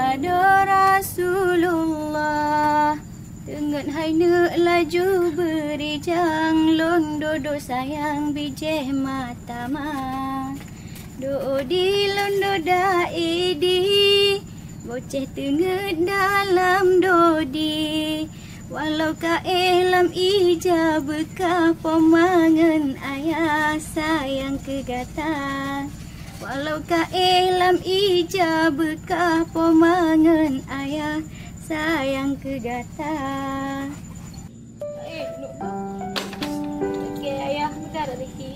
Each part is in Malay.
Muhammadur Rasulullah. Dengan hai nak laju beri jang lon dodo sayang bijeh mata ma. Do di lon doda idi boceh tenget dalam dodi. Walau ka elam ija bekah pemangan ayah sayang kegata. Walau ka elam ija bekah pemangan ayah sayang kegata. Duduk tu. Okey ayah, bentar rezeki.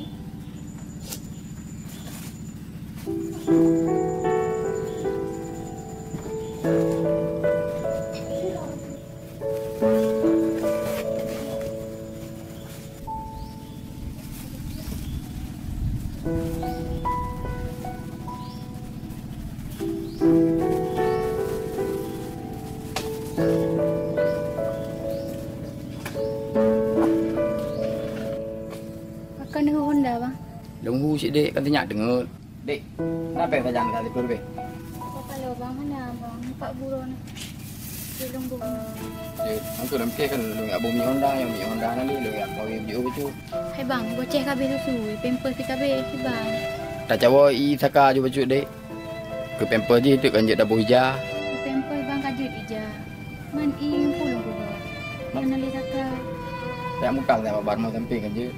Makan Honda bang. Lunggu si dek kan tanya dengar. Dek, kenapa yang tajam kali tu be? Apa kalau bang mana bang? 4 bulan. Dia lunggu. Aku dah mikir kan lu abang mi Honda yang mi Honda nanti lu yang kau yang video tu. Hai bang, boceh kabeh susu, pamper pi kabeh si bang. Tak cawa i saka je baju dek. Ke pamper je tu kan je dah bohija. Pamper bang kajut ija. Man i pulung ku bang. Mana le saka. Tak muka sama bar mau samping kan je.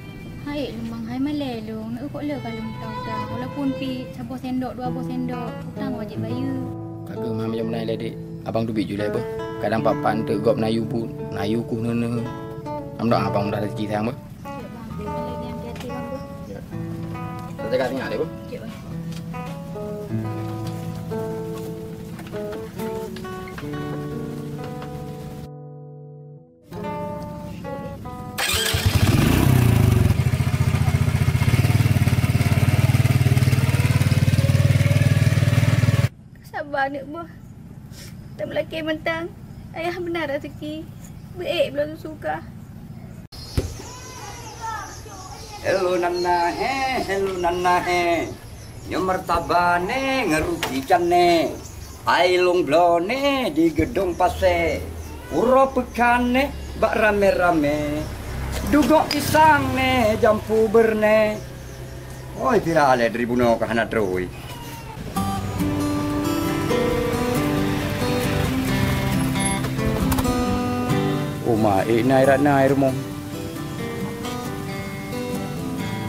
Hai lumang hai malai long. Nak kok le kalau tahu dah. Walaupun pi 1 sendok 2 sendok, utang wajib bayar. Kagak mah macam mana dek. Abang tu biju lah apa. Kadang papan tegop nayu pun, nayu ku nene. Amdak abang dah rezeki sayang ba. Ya bang, lagi yang hati bang tu. Ya. Tak jaga tinggal dek ba. Ya bang. Sabar nak boh. Tak melaki mentang. Ayah benar rezeki. Baik belum suka. Hello nana he. Nyo martabane ngerugikan ne. Ailung blone di gedung pase. Uro pekane bak rame-rame. Dugok pisang ne jampu berne. Oi pirale dari buno ke hana droi. Uma nai rat nai rumong.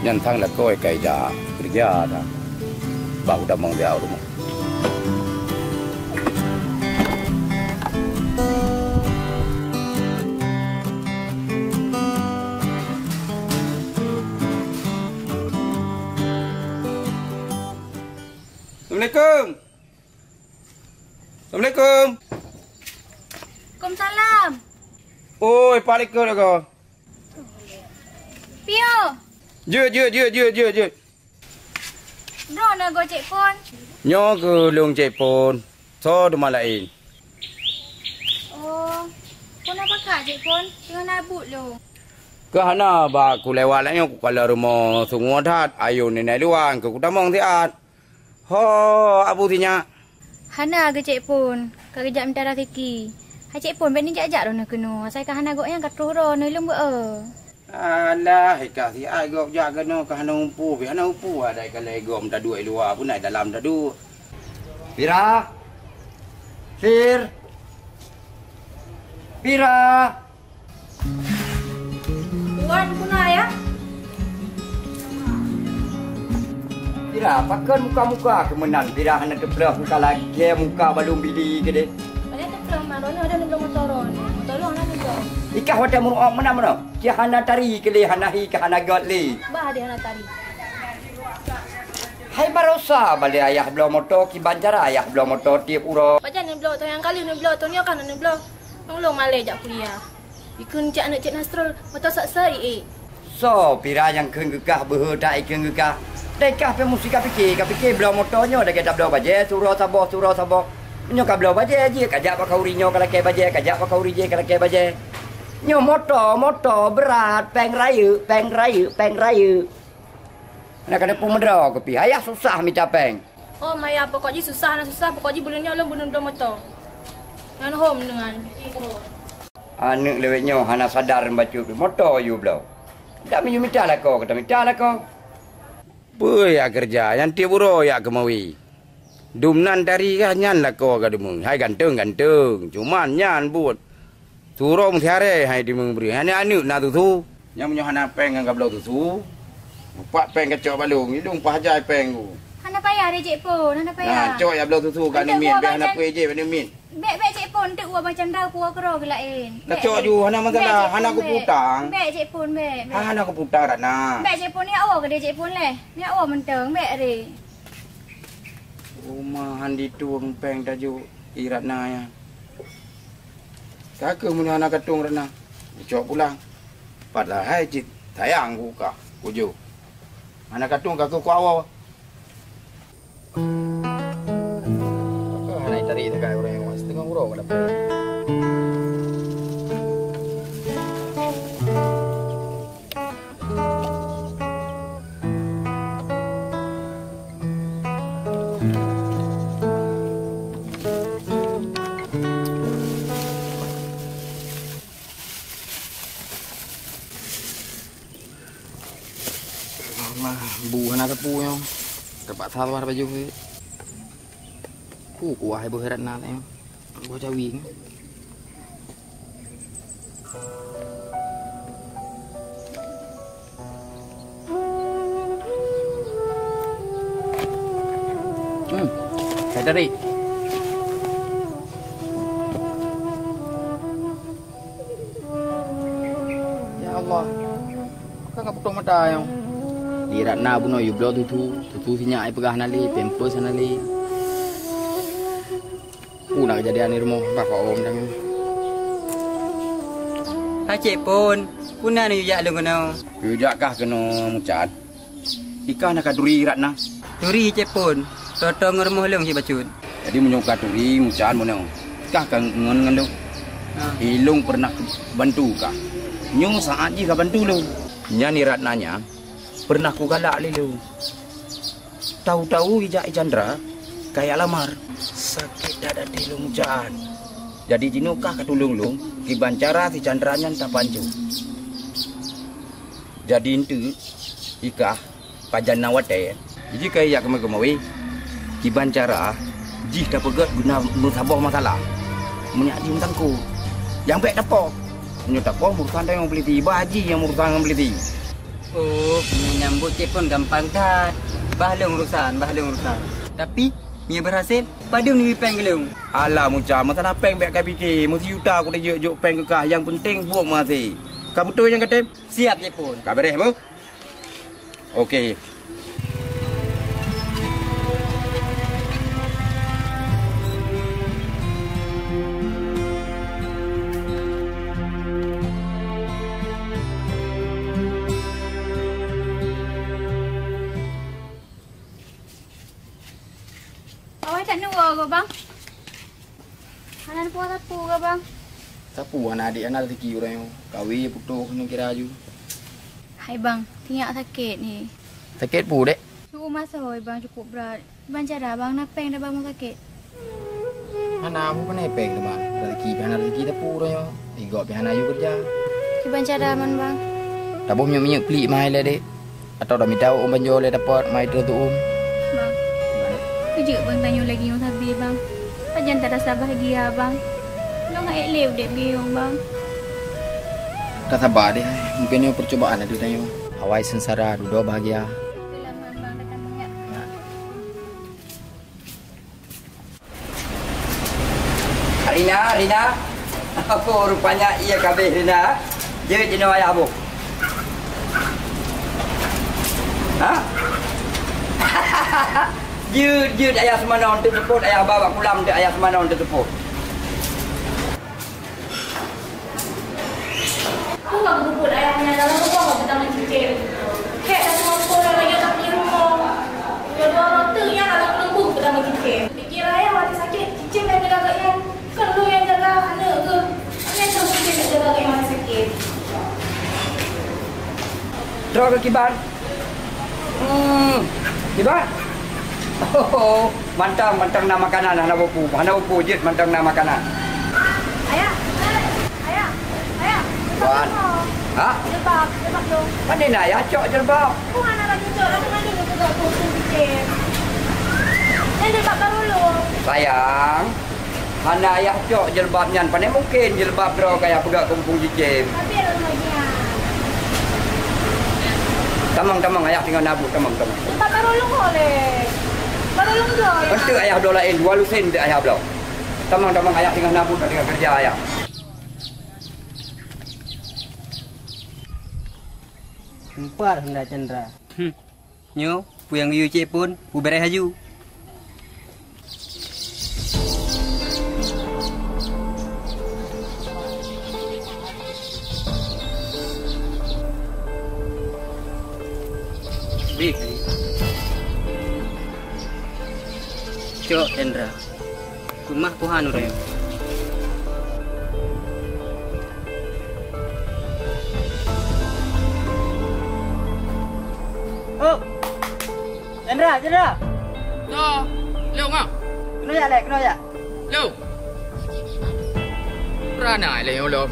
Nyantang lah kau kayak kerja dah. Bau dah mau dia rumong. Assalamualaikum. Assalamualaikum. Waalaikumsalam. Oi, balik ke kau. Pio. Je. Bro nak gocek pun. Nyo ke long cepon. So de malain. Oh. Pun apa kak cek pun? Tengah nabut lo. Ke hana ba ku lewat lah nyo ku kala rumah semua dat ayo nenek luang ke ku tamong tiat. Ho, abu tinya. Hana ke cek pun. Kerja minta rezeki. Hai cek pun ben ni jak-jak ro nak kena. Saya kan hana gok yang katruh ro noi lum be. Alah, hikah si ai gok jak kena ke hana umpu, bi hana umpu ada kala gom dah dua luar pun naik dalam dah du. Pira. Fir. Pira. Tuan kuna ya. Pira, pakai muka-muka kemenan. Pira hana kebelah muka lagi, muka balung bili ke deh. Marona ada belum motoron. Motoron ada belum. Ikah hotel mu mana? Ki hana tari ke le hana hi ke hana got le. Bah dia hana tari. Hai barosa balik ayah belah motor ki banjar ayah belah motor tiap uro. Macam ni belah tu yang kali ni belah tu ni kan ni belah. Tolong malai jak kuliah. Ikun cak nak cek nastrol motor saksai So pira yang keun gegah beuh dak keun gegah. Dekah pe musik kapikir belah motornya dak kita belah baje suruh sabah. Nyo ka belah baje je kajak pak kauri nyo kala ke baje kajak pak kauri je kala ke baje. Nyo motor berat peng raya. Nak kena pemedra ke pi. Ayah susah minta peng. Oh maya pokoknya susah pokoknya bulannya lo bunuh motor. Nan hom dengan. Anak lewetnya hana sadar baca motor you belau. Tak minta lah kau, kata minta lah kau. Apa ya kerja yang tiap buro ya kemawi. Dumnan dari kan nyan lah kau kata mung. Hai ganteng. Cuman nyan buat. Turun tiare hai di mung beri. Hanya anu na tu. Yang punya hana peng kan belau tu. Pak peng kacau balung. Hidung pahajai peng tu. Hana payah dia cik pun, hana payah. Nah, cok ya belau tu kan ni min. Biar hana pun je pada min. Bek cik pun tu buat macam dah puak kero gelain. Kacau ju hana masalah. Hana aku putang. Bek cik pun bek. Hana aku putang dah na. Bek cik pun ni awak ke dia cik pun leh. Ni awak menteng bek re. Rumah handi tu peng dah ju irat na ya. Kakak punya anak katung rena. Cok pulang. Padahal hai cik sayang ku ka. Kuju. Anak katung kakak ku awal. Kakak hanai tarik dekat orang yang setengah urang kat dapat. Bu hana tepu yang dapat sawar baju ke. Kuah ibu herat nak yang gua cawi. Saya tarik. Ya Allah. Kau enggak potong mata yang. Di ratna buno you blow tu sinya ai pegah nali pampers nali. Nak kejadian ni rumah bapa om dah. Ha cik pun, puna ni jak lu kena. You jakkah kena mucat. Ika nak duri ratna. Turi cik pun. Totong rumah lung si bacut. Jadi menyuka duri mucat mono. Kah kan ngan lu. Hilung pernah bantu kah? Nyung saat ji ka bantu lu. Nya ni ratnanya pernah ku galak lu. Tahu-tahu ijak Chandra kayak lamar. Sakit dada di lung mucat. Jadi jinukah ketulung lung kiban cara si Chandranya tak pancu. Jadi itu ikah pajan nawate. Jadi kayak kemawi kiban cara jih dah pegat guna musabah masalah. Menyak tangku. Yang baik dapo. Nyutak kau urusan yang beli tiba haji yang urusan yang beli ti. Oh, menyambut cik pun gampang dah. Bahalung urusan. Tapi Mia berhasil, padum ni peng gelung. Alah muca, masalah peng baik kau fikir. Mesti yuta aku dah juk peng kekah. Yang penting buat masih. Kau betul yang kata? Siap cik pun. Kau beres apa? Okey. Awak tak nuwa ke bang? Hanan puas sapu ke bang? Sapu anak adik anak rezeki orang yang kahwin putus kena kira aju. Hai bang, tinyak sakit ni. Sakit pu dek. Suruh masa hoi bang cukup berat. Bang cara bang nak peng dah bang mau sakit. Anak aku kan epek teman. Rezeki anak rezeki tapu orang yang. Igok pi anak aju kerja. Bang cara man bang. Tak boleh minyak pelik mai le dek. Atau dah minta om banjo le dapat mai tu om. Bang. Kerja bang tanya lagi yang habis bang. Pajan tak rasa bahagia bang. Lo nggak lew dek biung bang. Tak sabar deh. Mungkin yang percobaan ada tanya. Hawaii sengsara, duduk bahagia. Selamat bang datang banyak. Rina. Apa rupanya ia kabeh Rina? Dia jenis ayah abu. Ha? Jut ayah semana untuk teput, ayah bawa pulang dia ayah semana untuk teput. Aku nggak bubur ayahnya dalam rumah nggak betah mencicil. Kayak dah semua sekolah lagi tak punya rumah. Dua orang tu yang dalam lembu betah mencicil. Fikir ayah waktu sakit, cicil dan jaga yang kalau yang jaga anak ke, ayah tahu cicil nak jaga yang masih sakit. Draw ke kibar. Kibar. Oh, mantang nama makanan, hana bopu jit mantang nama makanan. tuan. Ha? Jilbab dong. Mana nak ya cok jilbab? Kau anak lagi cok, aku mana ni pegang kumpul kecil. Dan jilbab baru lu. Sayang. Hana ayah cok jilbab nyan. Pandai mungkin jilbab draw kayak pegang kumpung jicim. Tapi ada lagi ya. Tamang ayah tinggal nabut tamang. Jilbab baru lu boleh. Baru lu jual. Untuk ayah dolain 2 lusin untuk ayah belau. Tamang ayah tinggal nabut tinggal kerja ayah. Empat hendak Chandra. Nyo, pu yang yu cik pun, pu beres haju. Bik. Cok Chandra. Kumah puhan urang. Oh. Chandra. Yo, leo ngah. Kena ya. Leo. Rana leo lo.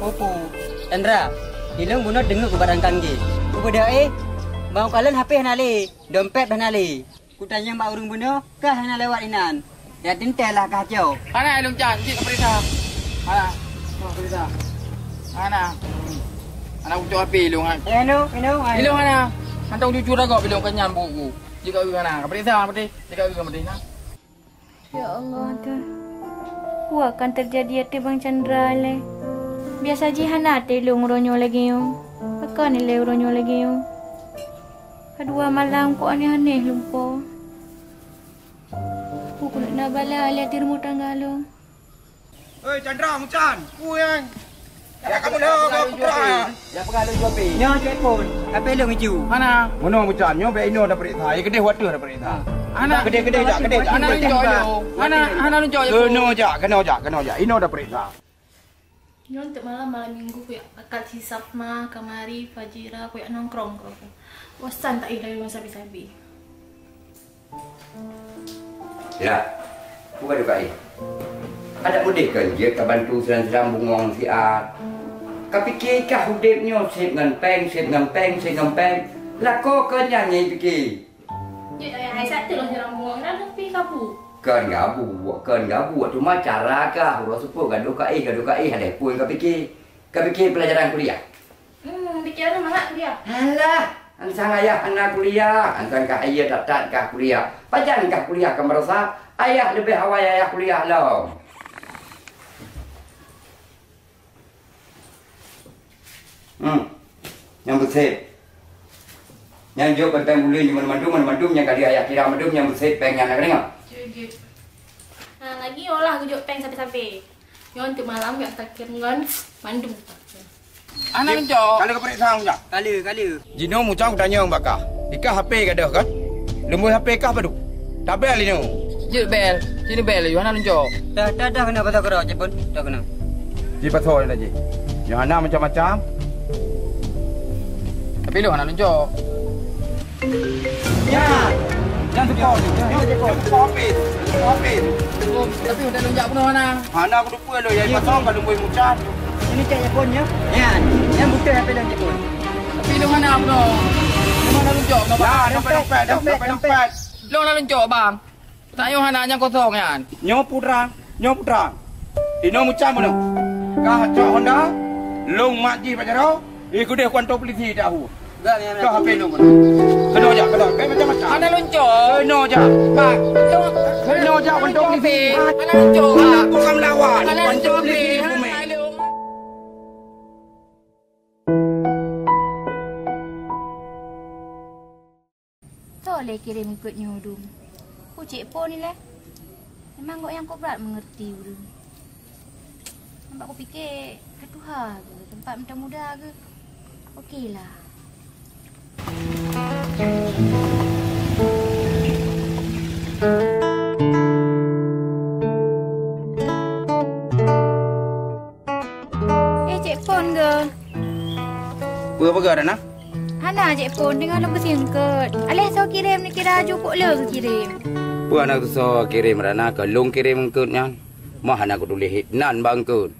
Popo. Chandra, hilang guna dengar ku barang kangge. Ku beda bang kalian HP hanale, dompet hanale. Ku tanya mak urang bunuh, kah hana lewat inan. Ya tintelah kacau. Ana ilung chan, cik keperintah. Ana. Keperintah. Ana. Ana ucap api ilung kan. Eno. Ilung ana. Hantang jujur agak ilung kenyam buku. Jika ana, keperintah apa jika keperintah. Ya Allah tu. Wah akan terjadi hati Bang Chandra le. Biasa je hana telung ronyo lagi yo. Pakai ni le ronyo lagi yo. Kedua malam kok aneh-aneh lupa. Aku nak bala lihat rumah tangga lo. Oi Chandra Mucan, ku yang. Ya kamu dah kau putra. Ya pegang lu api. Nyo cik pun, HP lu ngeju. Mana? Mono Mucan, nyo be ino dah perintah. Ai gede water dah perintah. Anak Gede jak. Ana lunjuk yo. Ana lunjuk yo. Kena jak. Ino dah perintah. Nyon untuk malam minggu ku ya akal hisap mah kamari Fajira ku ya nongkrong kau. Wasan tak ilai rumah sabi-sabi. Ya. Ku baru kai. Ada mudik kan dia ke bantu sedang bungong si A. Kapikir kah hudipnya sip ngempeng. Lako kan yang ni fikir. Ya, ai satu lah orang buang dah tapi kapu. Kan gabu. Cuma cara kah urus sepuluh gaduh kai ada pun kapikir pelajaran kuliah. Pikiran mana dia? Alah, ansang ayah anak kuliah, ansang kah ayah datang kah kuliah. Pajan kah kuliah ke merasa ayah lebih awal ayah kuliah lah. Yang bersih. Yang jauh bertemu bulan yang mandum yang kali ayah kira mandum yang bersih pengen nak dengar. Nah, lagi olah kujuk peng sampai-sampai. Yon untuk malam gak takir ngan mandum. Ana lunjuk. Kalau kau perintah Mucan. Kala. Jino Mucan aku tanya orang bakar. Ikah HP ke dah kan? Lembut HP kah padu? Tak bel ni. Jil bel. Sini bel yo ana lunjuk. Dah kena pasal kerja cik pun. Dah kena. Ji pasal dah ji. Johanna macam-macam. Tapi lu ana lunjuk. Ya. Yang tu kau ni. Office. Oh, tapi udah lunjuk penuh ana. Hana aku lupa lo yang pasal kalau lembut Mucan. Ini cik pun ya. Yang butuh HP lu cik pun. Tapi lu ana penuh. Lu ana lunjuk. Ya, dompet. Lu ana lunjuk bang. Tak yo ana yang kosong kan. Nyo putra. Ino Mucan mana? Kah cok Honda? Long makji pajaro. Ikut dia kuanto polisi tahu. Kau HP lu mana? Kena jak. Macam-macam. Ana lunjuk. Kena jak. Pak. Kena jak kuanto polisi. Ana lunjuk. Aku akan melawan. Ana Kuanto lunjuk. polisi bumi. Boleh kirim ikut nyudum. Ku cik pun ni lah. Memang kau yang kau berat mengerti dulu. Nampak aku fikir ketuha ke tempat muda-muda ke. Okeylah. Cik pun ke? Apa dah nak? Hana cik pun dengan lembu singkut. Alih so kirim ni kira cukup le ke kirim. Puan aku so kirim rana ke lung kirim engkutnya. Mah anak aku tulis nan bangkut.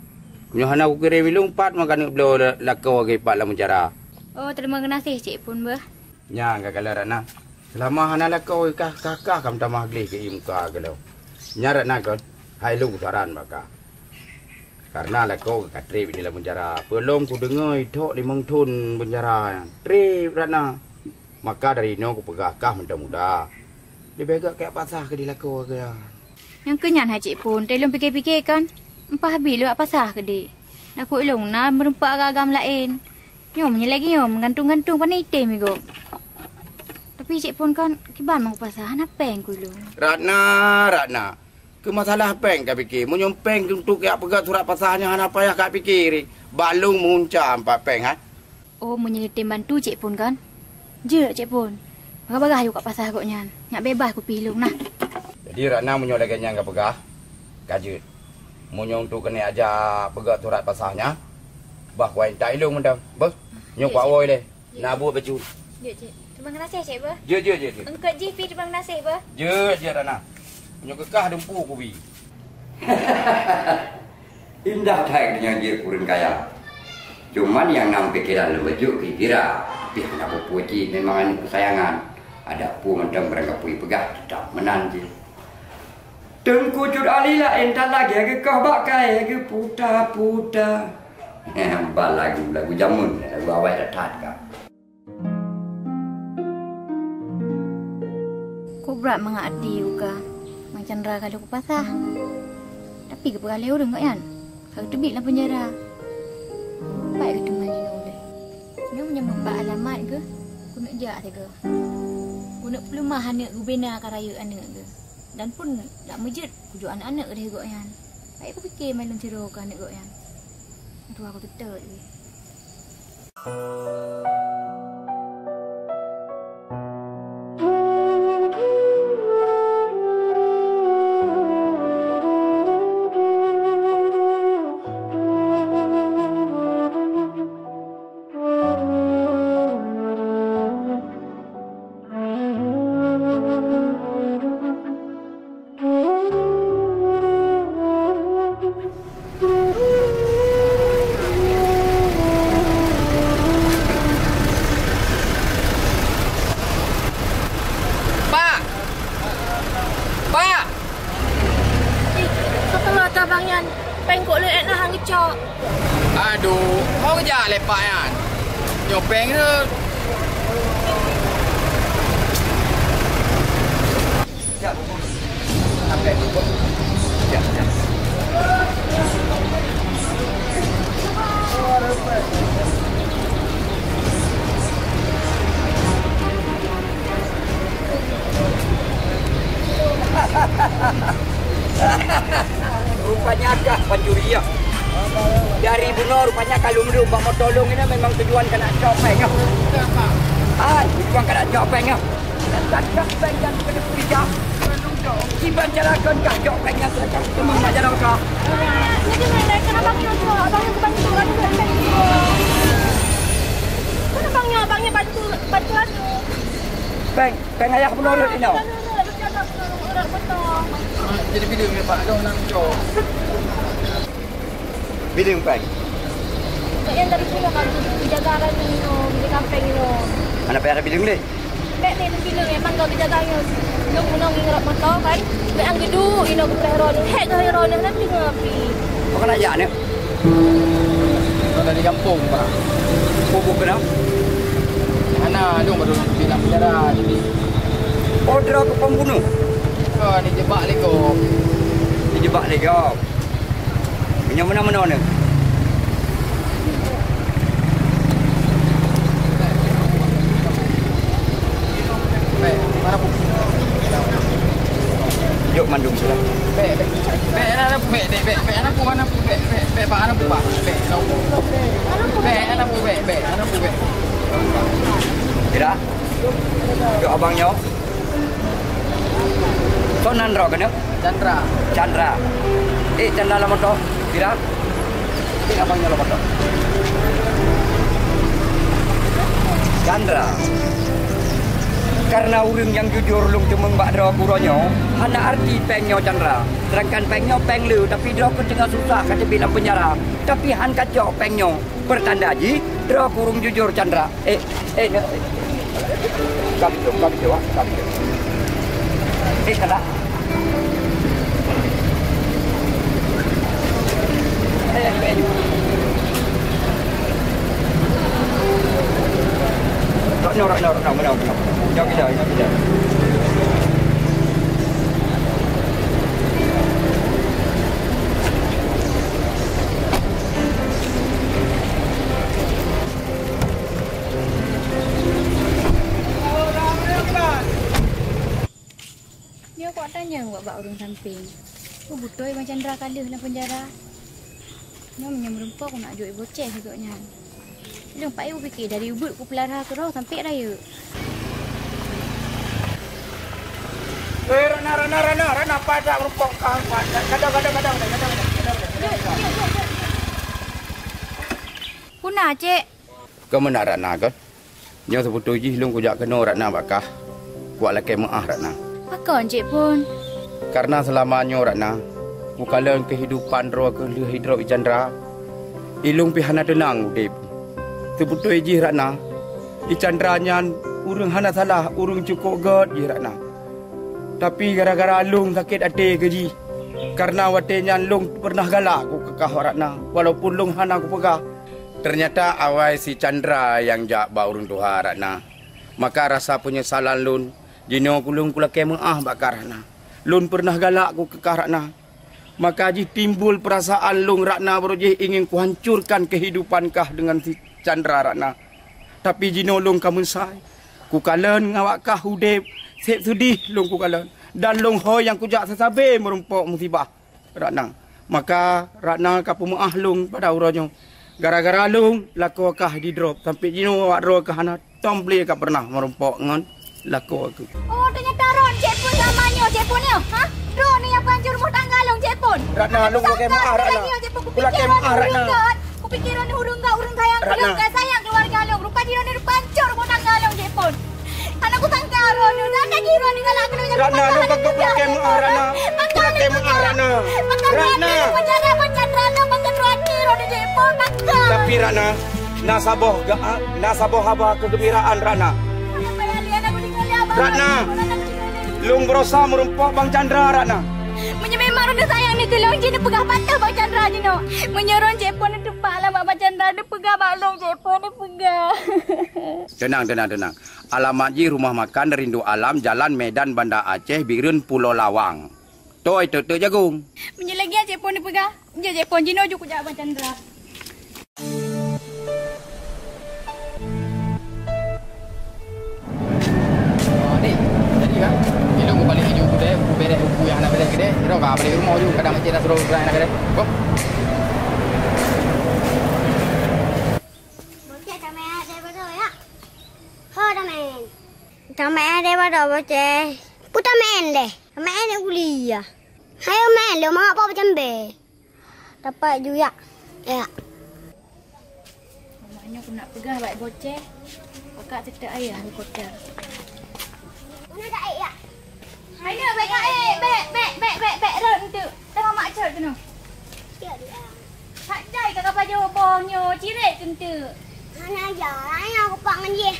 Nyo hana aku kirim lung pat makan belo lako ke pat la mencara. Oh, terima kasih Cik Pun bah. Nya enggak kala rana. Selama hana lako kakak kam tamah gli ke imka gelo. Nya rana kon hai lung saran maka. Karena lako ka trip di la mencara. Belum ku dengar ithok 5 thun mencara. Trip rana. Maka dari no ku pegah kah muda-muda. Dia begak kayak pasah ke di lako ke ya. Yang kenyan Cik Pun, telung fikir-fikir kan. Empah habis lu pasah ke di. Nak ku ilung na merempak agam lain. Nyom lagi nyom gantung-gantung pandai item igo. Tapi Cik Pun kan kiban mau pasah nak peng ku ilung. Ratna. Ke masalah peng kau fikir. Mu nyom peng untuk kayak pegat surat pasahnya hana payah kau fikir. Balung muncah 4 peng ha. Oh, menyelitim bantu Cik Pun kan? Je Cik Pun. Bagah-bagah yuk kat pasah kok nyan. Nak bebas ku pilung nah. Jadi Ratna mu nyom lagi nyang kau pegah. Kajut. Mu nyom tu kena ajar pegat surat pasahnya. Bah kuai tak ilung mendam. Bah. Nyom kuat woi deh. Nak buat baju. Je Cik. Terima kasih Cik bah. Je. Engkau GP terima kasih bah. Je Ratna. Nyom kekah dempu ku bi. Indah tak dengan dia kurang kaya. Cuman yang nam pikiran lu baju kira pihak nak puji memang kesayangan. Ada pu mentang berangkat pui pegah tetap menanti. Tengku jud alila entar lagi ke kau bakai ke puta. Bal lagu jamun lagu awal tat kah. Kau berat mengadi juga. Mang Chandra kalau ku pasah. Tapi ke peralih orang kan? Kalau tebik lah penjara. Baik ketemu lagi oleh. Kau punya mempak alamat ke? Ku nak jak ke? Ku nak pelumah anak ku bina akan raya anak ke? Dan pun nak masjid ku jual anak-anak ke dah yan. Baik aku fikir main cerita ke anak yan. Aduh aku tetap je. Abangnya pengkok le nak hang ngecok. Aduh, mau kerja lepak kan? Nyopeng tu. Siap. Sampai tu. Siap. Rupanya agak pencuri ya. Dari bunuh rupanya kalau menurut Pak mau tolong ini memang tujuan kena copeng ya. Tujuan kena copeng ya. Dan copeng yang kena pijak. Kiban carakan kah copeng yang kena memang nak jalan kah. Jadi mana kenapa kita tu abangnya bantu anu kan? Kenapa abangnya bantu anu? Peng ayah menolak ini. Jadi video ni Pak dah nak cok. Bilang peng. Yang dari sini kan dijaga ni di kampung ni. Mana payah bilang ni? Mek ni bilang memang kau dijaganya. Nuk menong ngerap motor kan. Mek ang gedu ino ku hero ni. Hek ke hero ni nanti ngapi. Kau kena ajak ni. Kau dari kampung Pak. Bubuk kena. Mana dong baru bilang penjara jadi. Order ke pembunuh. Kau dijebak lego. Dijebak lego. Punya mana-mana ni. Mana pun. Yuk mandung sudah. Anak pun Kira? Yuk abangnya. Sonan ro kena? Chandra. Chandra lama tu. Kira? Abangnya lama tu. Chandra. Karena urang yang jujur lung temeng bak dro kuronyo, hana arti pengnyo Chandra. Sedangkan pengnyo peng lu tapi dro ke tengah susah kata bilang penjara. Tapi han kacau pengnyo. Pertanda ji dro kurung jujur Chandra. Kami tu. Chandra. No. Jauh kita. Dia kok tanya buat bak urung samping. Aku butuh Bang Chandra kalah dalam penjara. Dia menyemrumpah aku nak jual boceh agaknya. Dia pak ibu fikir dari ubud aku pelihara ke roh sampai raya. Rana pada merumpok kau pada. Kadang. Kuna cik. Kau mana Rana kan? Nyo sebutu ji lung kujak kena Rana bakah. Kuat laki maah Rana. Pakon cik pun. Karena selamanya Rana, kukalan kehidupan roh ke hidup Chandra. Ilung pihana tenang udip. Sebutu ji Rana. Di Chandra nyan urang hana salah, urang cukup god ji Rana. Tapi gara-gara lung sakit hati ke ji. Karena watenya lung pernah galak ku kekah Ratna. Walaupun lung hana ku pegah. Ternyata awal si Chandra yang jak ba urang tuha Ratna. Maka rasa penyesalan lun. Jino kulung kulake maah bakar Ratna. Lun pernah galak ku kekah Ratna. Maka ji timbul perasaan lung Ratna beruji ingin ku hancurkan kehidupan kah dengan si Chandra Ratna. Tapi jino lung kamu sai. Ku kalen ngawak kah udep. Sep sedih lung ku kalan. Dan lung hoi yang kujak sesabe merumpok musibah Ratna. Maka Ratna kapu maah lung pada uronyo. Gara-gara lung laku kah di drop. Sampai jino awak roh kah hana tombli kah pernah merumpok ngon laku aku. Oh ternyata Ron cik pun samanya cik pun ni. Ha? Ron ni yang pancur rumah tangga lung cik pun. Ratna lung pakai maah Ratna. Pakai maah Ratna. Ku pikir Ron ni urung sayang lung kan sayang keluarga lung. Rupa dia ni pancur rumah tangga lung cik pun. Anakku sangka Ron ni tak kaki Ron ni galak kena. Ratna lung pakai maah Ratna. Pakai maah Ratna. Ratna. Penjara Chandra lung pakai Ron ni cik pun pakai. Tapi Ratna nasabah haba kegembiraan Ratna. Ratna. Lung berusaha merumpok Bang Chandra Ratna. Memang Ron sayang ni tolong je ni pegah patah Bang Chandra je no. Menyorong cik pun ni tepak lah Bang Chandra ni pegah balong cik pun ni pegah. Tenang. Alamat ji rumah makan Rindu Alam, Jalan Medan Banda Aceh, Birun Pulau Lawang. Toi tek jagung. Menjelagi cik pun ni pegah. Je cik pun jino ju kujak Bang Chandra. Dik, jadi kan? Ilung ku balik hijau kedai, ku beres buku yang nak beres kedai. Kira kah balik rumah ju kadang macam dah suruh berai nak kedai. Kok? Bocah tak main ada betul ya? Ho tak main. Tak main ada betul bocah. Putar main deh. Main ni kuliah. Hayo main lo mak apa macam be. Dapat juga. Ya. Maknanya aku nak pegah baik bocah. Pakak cerita ayah di kota. Mana dah ya? Hai ni baik bek ron tu. Tengok mak cer tu no. Siap dia. Tak jai kakak baju bonyo cirek tu. Mana aja. Ayah aku pak dengan dia.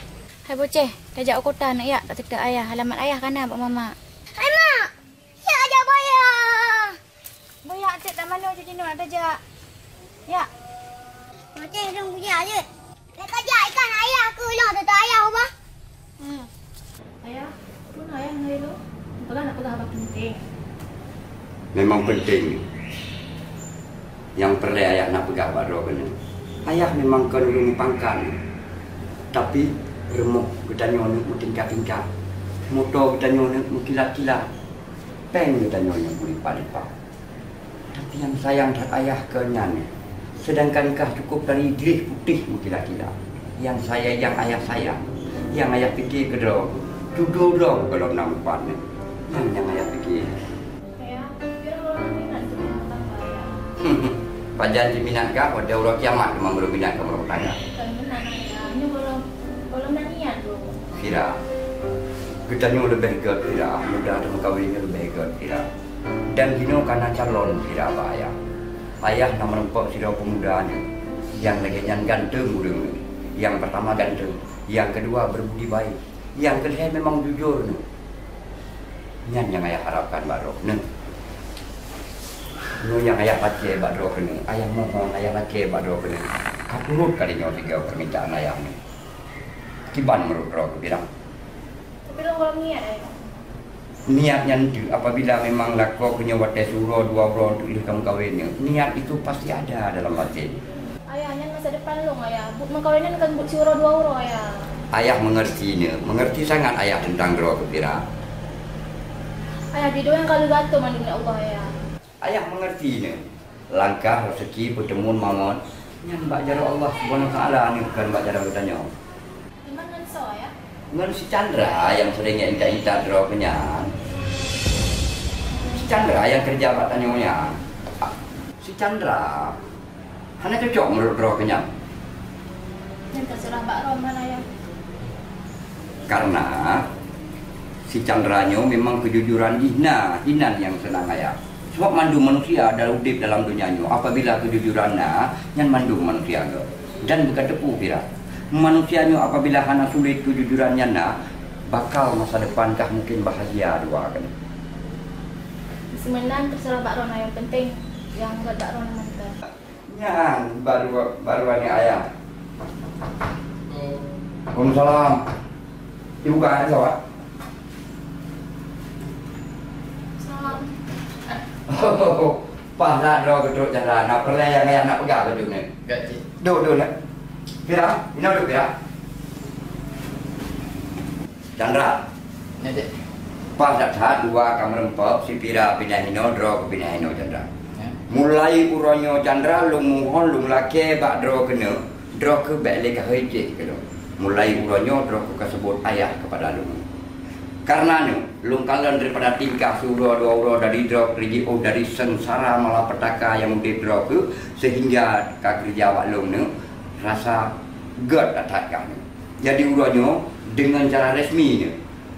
Hai bocah, tajak ke kota nak ya tak cerita ayah. Alamat ayah kana pak mama. Hai mak. Ya aja bayar. Bayar cek tak mana cuci nak tajak. Ya. Bocah dong punya aje. Nak tajak ikan ayah ke lah tak ayah apa? Ayah, mana ayah dengan lu? Pegang nak pegang apa penting? Memang penting. Yang perlu ayah nak pegang baru kena. Ayah memang kena ulung pangkan. Tapi remuk kita nyonok tingkat-tingkat. Motor kita nyonok kilat-kilat. Peng kita nyonok berlipat-lipat. Tapi yang sayang tak ayah kenyan. Sedangkan kah cukup dari diri putih kilat-kilat. Yang ayah sayang. Yang ayah fikir kedua. Duduk dong kalau nampak ni. Yang ayah fikir. Ayah, biar orang minat tu rumah tangga ayah. Pajan diminat kah? Pada orang kiamat memang belum minat ke rumah tangga. Bukan minat ayah. Ini belum nak niat tu. Kira. Kitanya lebih good tidak, mudah dan kawinnya lebih good tidak. Dan Gino karena calon tidak apa ayah. Ayah nak merempok sira pemudanya. Yang lagi yang ganteng burung. Yang pertama ganteng, yang kedua berbudi baik, yang ketiga memang jujur. Nyan yang ayah harapkan baru. Yang ayah pakai baru kena. Ayah mohon ayah pakai baru kena. Kapurut kalinya tiga permintaan ayah ni. Kiban menurut roh bilang. Tapi lo kalau niat ayah. Niatnya itu apabila memang laku punya wadah suruh dua bro untuk kamu kawinnya, niat itu pasti ada dalam hati. Ayahnya masa depan lo ayah. Buk mengkawinnya kan buk suruh 2 euro ayah. Ayah mengertinya, mengerti sangat ayah tentang roh kepira. Ayah di doang kalau batu mandung ya Allah ayah. Ayah mengertinya, langkah rezeki pertemuan mamon, yang mbak jara Allah subhanahu wa ta'ala ni bukan mbak jara bertanya. Gimana so ayah? Dengan si Chandra yang seringnya inta-inta roh kenyan. Si Chandra yang kerja batannya. Si Chandra hanya cocok menurut roh kenyan. Yang terserah Mbak Roman ayah. Karena si Chandranyo memang kejujuran hinan yang senang ayah. Sebab mandu manusia dalam udip dalam dunianya. Apabila kejujurannya yang mandu manusia ke. Dan bukan tepu kira. Manusianya apabila hana sulit kejujurannya bakal masa depankah mungkin bahagia dua kan. Semenan terserah Mbak Rona yang penting yang buat Mbak Rona mantap. Yang baru ini ayah. Waalaikumsalam. Dibuka aja Pak. Salam. Pahlah roh geduk Chandra. Nak perlu yang ayah nak pegang geduk ni. Gaji. Duduk nak. Pira, ini duduk Pira. Chandra. Ni dek. Pas dah dua kamar empok si Pira pindah hino draw ke pindah hino Chandra. Ya. Mulai uronyo Chandra lu mohon lu laki bak draw kena draw ke balik ke hejek ke. Mulai uronyo draw ke sebut ayah kepada lu. Karena lu kalian daripada tingkah suruh dua uro dari draw kerja dari sengsara malapetaka yang udah draw ke sehingga kerja awak lu rasa ged atakkan. Jadi uronyo dengan cara resmi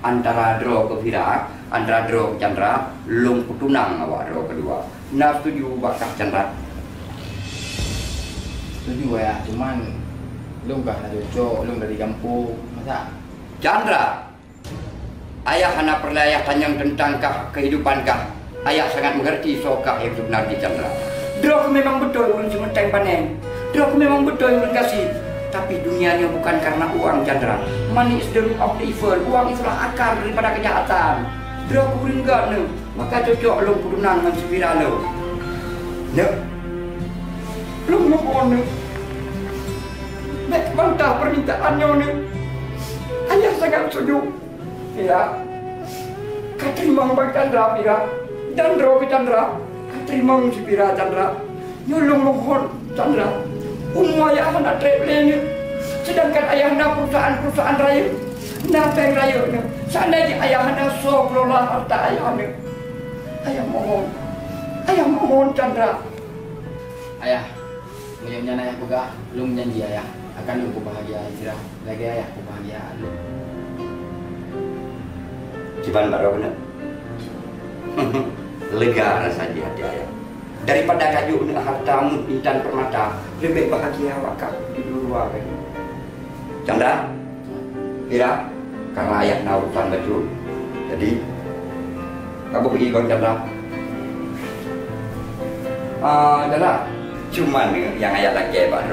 antara draw ke Pira, antara draw ke Chandra, lung putunang awak draw kedua. Nak setuju bakal Chandra? Setuju ya, cuman lu kah nak cocok, lu dari kampung, masa? Chandra, ayah anak perlu ayah tanya tentang kehidupan kah. Ayah sangat mengerti sokah yang sebenarnya Chandra. Draw memang betul ulun cuma teng panen. Draw memang betul ulun kasih. Tapi dunianya bukan karena uang Chandra. Money is the root of the evil. Uang itulah akar daripada kejahatan. Draw kuring enggak ne. Maka cocok lu pudunang dengan sepira lu. Ne. Lu mohon ne. Nek bantah permintaannya ne. Ayah sangat setuju. Ya. Katerima bang Chandra Pira. Dan draw ke Chandra. Katerima si Pira Chandra. Nyolong mohon Chandra. Ayah nak traveling, sedangkan ayah nak perusahaan raya, nak bank raya. Seandainya ayah nak so kelola harta ayah ni, ayah mohon Chandra. Ayah, mudah-mudahan ayah pegah, lu menjanji ayah akan lu bahagia istirahat. Lagi ayah bahagia lu. Ciban baru benar. Lega rasa di hati ayah. Daripada kayu dengan hartamu intan permata, lebih bahagia wakaf di luar. Chandra, Pira, karena ayah nak urusan betul. Jadi, kamu pergi kau Chandra. Chandra, cuman yang ayah lagi Pak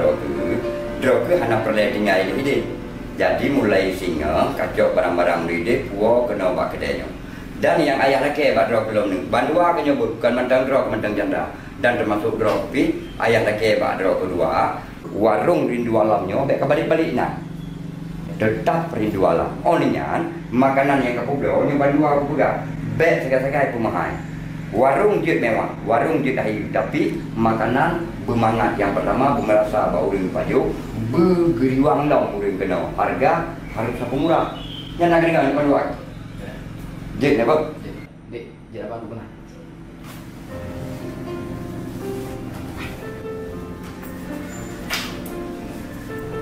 Droke hanya perlu tinggal ini. Jadi mulai singa kacau barang-barang di puo kena bak kedainya. Dan yang ayah lagi Pak Droke belum ni, bandua kenyebut bukan mentang Droke mentang Chandra. Dan termasuk Dropi, ayah laki Pak Drop kedua, warung rindu alamnya, baik kebalik-balik nak. Tetap rindu alam. Oninya, makanan yang kau beli, orang bandua aku juga, baik sekai-sekai pemahai. Warung je mewah, warung je kayu, tapi makanan bermangat yang pertama, bermerasa bau ring pajuk, bergeriwang dong ring kena. Harga harus apa murah. Yang nak dengar ni bandua. Je, apa? Dek, je apa tu pernah?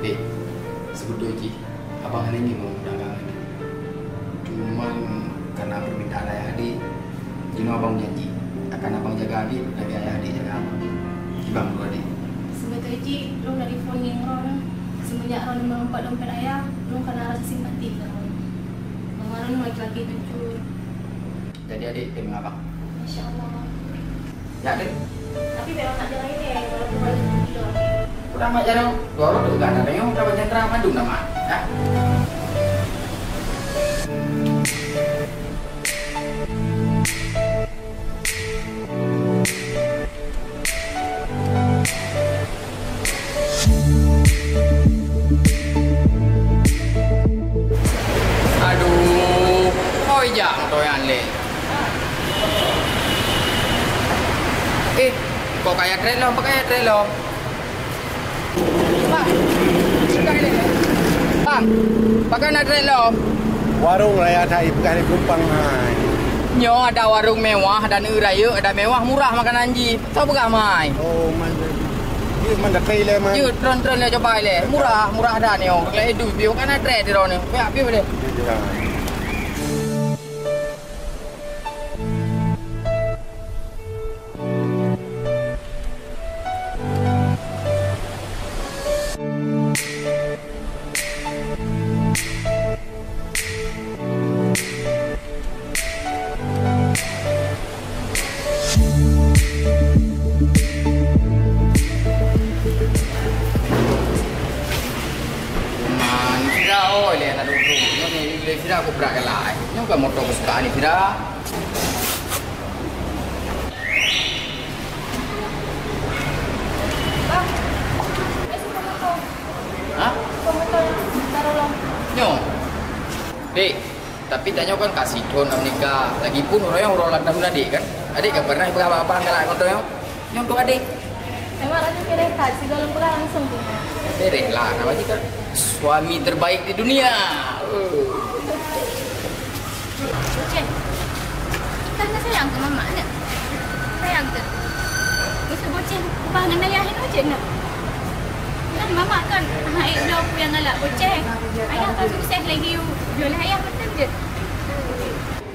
Dek, sebetulnya abang hari ini mau dagang lagi. Cuma Cuman karena permintaan ayah adik, Jino abang janji akan abang jaga adik, lagi ayah adik jaga abang. Ibang dua adik. Sebetulnya Ji, lu dari phone Ron. Semenjak Ron melompat dompet ayah, lu karena rasa simpati sama Ron. Mama Ron laki-laki jujur. Jadi adik tim abang. Masya Allah. Ya adik. Tapi memang tak jalan ini ya, walaupun balik tidur. Kurang aja dong. Dua orang tuh gak ada yang dapat jendera madu nama. Ya. Aduh, kau ijak motor yang le. Kok kayak trailer, pakai trailer. Bang, pakai nak trailer. Warung raya Thai bukan di Kumpang hai. Nyo ada warung mewah dan raya ada mewah murah makanan ji. Tahu bukan mai? Oh, man dah kai le man. Jut tron le coba le. Murah dah ni. Kalau edu bio kan ada trade ro ni. Apa bio le? Fira aku berak kelai. Ini bukan motor kesukaan ni Fira. Bang, suka motor. Hah? Suka motor, taruh lo. Nyo. Dek, tapi tanya kan kasih don nikah. Lagipun orang yang orang tahun adik kan. Adik kan pernah berapa kelai motor yang. Yang tu adik. Memang ada kereta, si dalam pulang langsung tu. Derek lah, namanya kan suami terbaik di dunia. Cik, kita nak sayang ke mama nak? Sayang ke? Masa bocah kebahangan ayah ni cik nak? Kan mama kan air dah aku yang galak bocah. Ayah kan sukses lagi jual ayah betul je.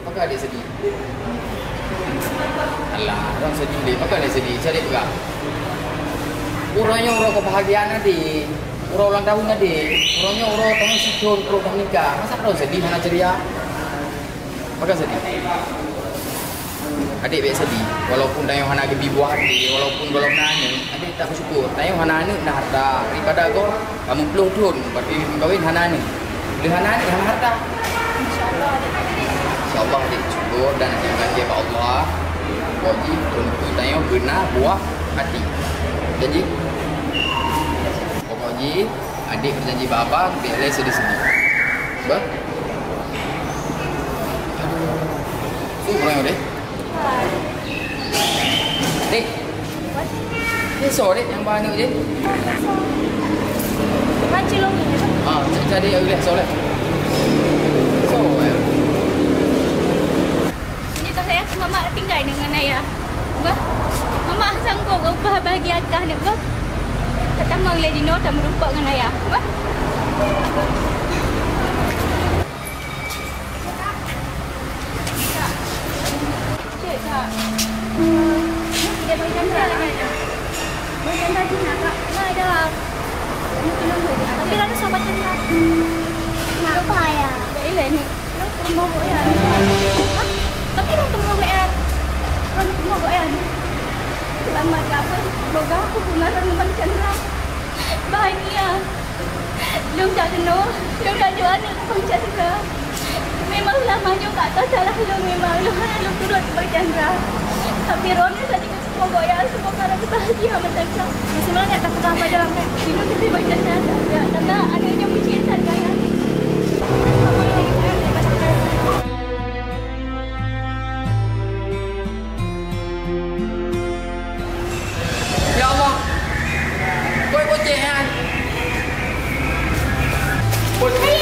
Maka adik sedih. Alah, orang sedih deh. Maka adik sedih. Cari juga. Orangnya orang kebahagiaan adik. Orang ulang tahun adik. Orangnya orang tahun sidon, orang nikah. Masa kau sedih mana ceria? Maka sedih. Adik biasa sedih. Walaupun tayang hana gebi buah hati, walaupun belum nanya, adik tak bersyukur. Tayang hana ni dah harta. Daripada kau, kamu peluh tun. Berarti kawin hana ni. Beli hana ni, hana harta. InsyaAllah adik. InsyaAllah adik syukur dan jangan dia pada Allah. Wajib untuk tayang benar buah hati. Janji? Pokoknya adik berjanji bapa biarlah sedih-sedih. Bah? Aduh. Orang dek. Dek. Besok dek yang banyak je. Macam lo ni. Jadi boleh soleh. So, Ini tak sayang mama tinggal dengan ayah. Bah, mama sanggup bahagiakah nak bah? Pertama oleh Dino tak merupak dengan ayah. Bah. Cik tak. Dia bagi Chandra lah kan? Bagi Chandra je nak kak? Nah dah. Tapi rasa sama Chandra. Kenapa ya? Tak elok ni. Nak mau buat ayah. Hah? Tapi nak mau buat ayah. Orang mau buat ayah ni. Selamat apa? Semoga aku pulang dengan Chandra. Bahagia. Lu tak kenal. Lu tak jual anak Bang Chandra. Memang lamanya tak tahu salah lu memang. Lu hanya lu turut Bang Chandra. Tapi Rona tadi kan semua goyah. Semua cara bahagia sama Chandra. Sebenarnya tak pernah apa dalam kan. Dino kita Bang Chandra. Karena adanya mencinta dengan ayah. ya Allah. Kau boceh kan? Boceh.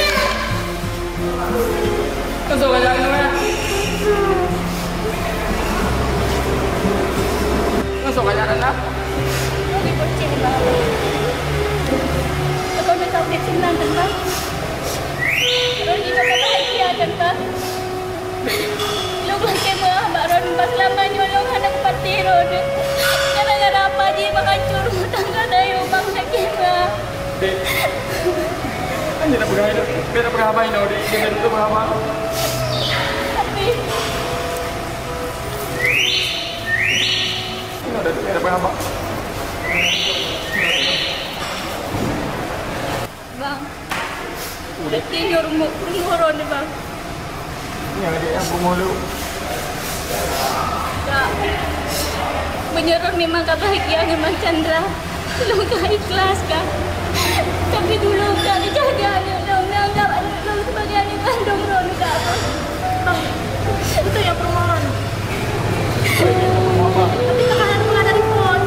Kau suka jalan mana? Kau suka jalan apa? Ini bocah bawah. Kau nak tahu dia senang Chandra. Kalau Dino tak bahagia Chandra. Lu lagi Mbak Ron pas lamanya lu anak pati Ron. Gara-gara apa je menghancur rumah tangga saya bang lagi Mbak. Dek. Kan dia nak pegang itu. Dia nak pegang apa ini? Dia nak pegang apa? Tapi Dia nak pegang apa? bang. Udah tidur rumah Ron ni bang. Yang adik yang pemulu. Tak. Menyerah memang tak bahagia dengan Chandra. Lu tak ikhlas kan? Tapi dulu tak dijaga anak lu. Menganggap anak lu sebagai anak kandung Ron ke apa? Itu yang permohonan. Tapi kakak ada pengadar telefon.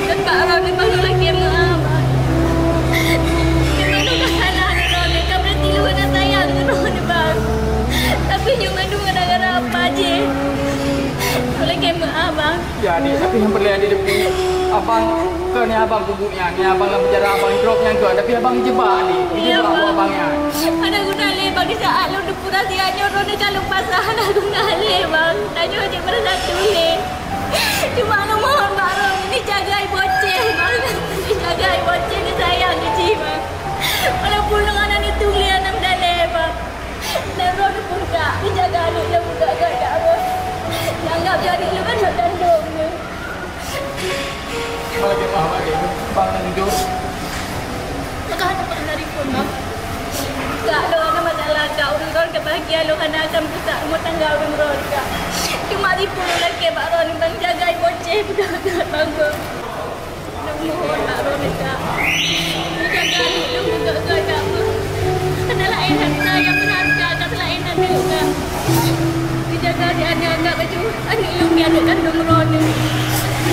Dan Pak Ron memang lu lagi yang mengamat. Memang lu kan anak Ron. Kau berarti lu kena sayang Ron bang. Tapi cuma lu gara-gara apa je? Boleh kemah abang. Ya adik, tapi yang perlu adik dia abang ke ni abang kubuknya, ni abang dalam penjara abang dropnya ke, tapi abang jebak ni, jebak abangnya. Ada guna le bang di saat lu depura sianya Ron ni kalau pasal ada guna le bang. Tanya dia pada satu le. Cuma lu mohon Pak Ron ni jagai boceh bang. Ni jagai boceh ni sayang kecil bang. Walaupun dengan anak tu le anak dah le bang. Dan Ron pun tak dijaga anak dia buka gaya bang. Anggap jadi lu kan nak dandung ni. Bagi apa lagi? Bang nak duduk. Maka ada pengadar telefon bang. Tak lu ada masalah kak. Urung Ron kebahagia lu kan akan buka rumah tangga urung Ron kak. Cuma tipu lu lagi Pak Ron bang jagai boceh budak-budak bang kak. Nak mohon Pak Ron kak. Jaga anak lu buka gaya bang. Ada lain harta yang berharga kak selain anak kak. Jaga anak-anak baju anak lu ni anak kandung Ron ni.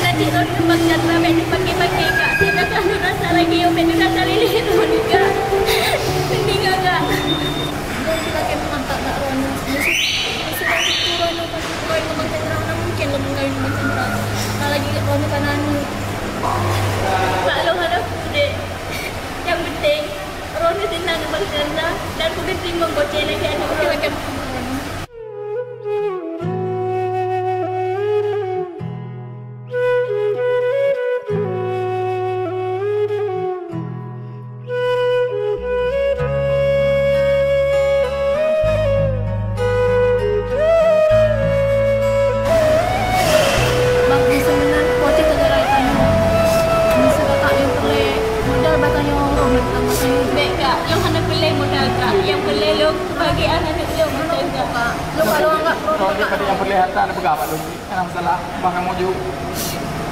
Nanti Ron lembak Chandra mek dipakai-pakai kak. Dia kan lu rasa lagi mek dia rasa lilih Ron kak. Mending kak. Ron pakai mantap nak Ron. Sudah itu Ron pakai koi memang Chandra mana mungkin lu mengkawin dengan Chandra. Kalau lagi Ron kan anu. Pak lu ada dek. Yang penting Ron ni senang dengan Chandra dan boleh terima bocah lagi anak lagi. Yang boleh lu bagi anak-anak lu macam kak. Lu kalau anggap Ron ni pada yang perlu harta ada pegang Pak lu. Ada masalah bang kamu ju.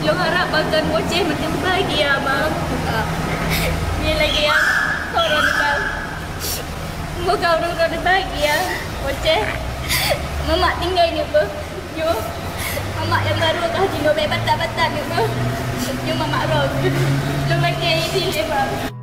lu harap bahkan bocah macam bahagia bang. Dia lagi yang korang bang. Moga orang bahagia bocah. Mamak tinggal ni apa? Yo. Mamak yang baru kah tinggal baik batat-batat ni apa? Yo mamak Ron. Lu lagi yang sini bang.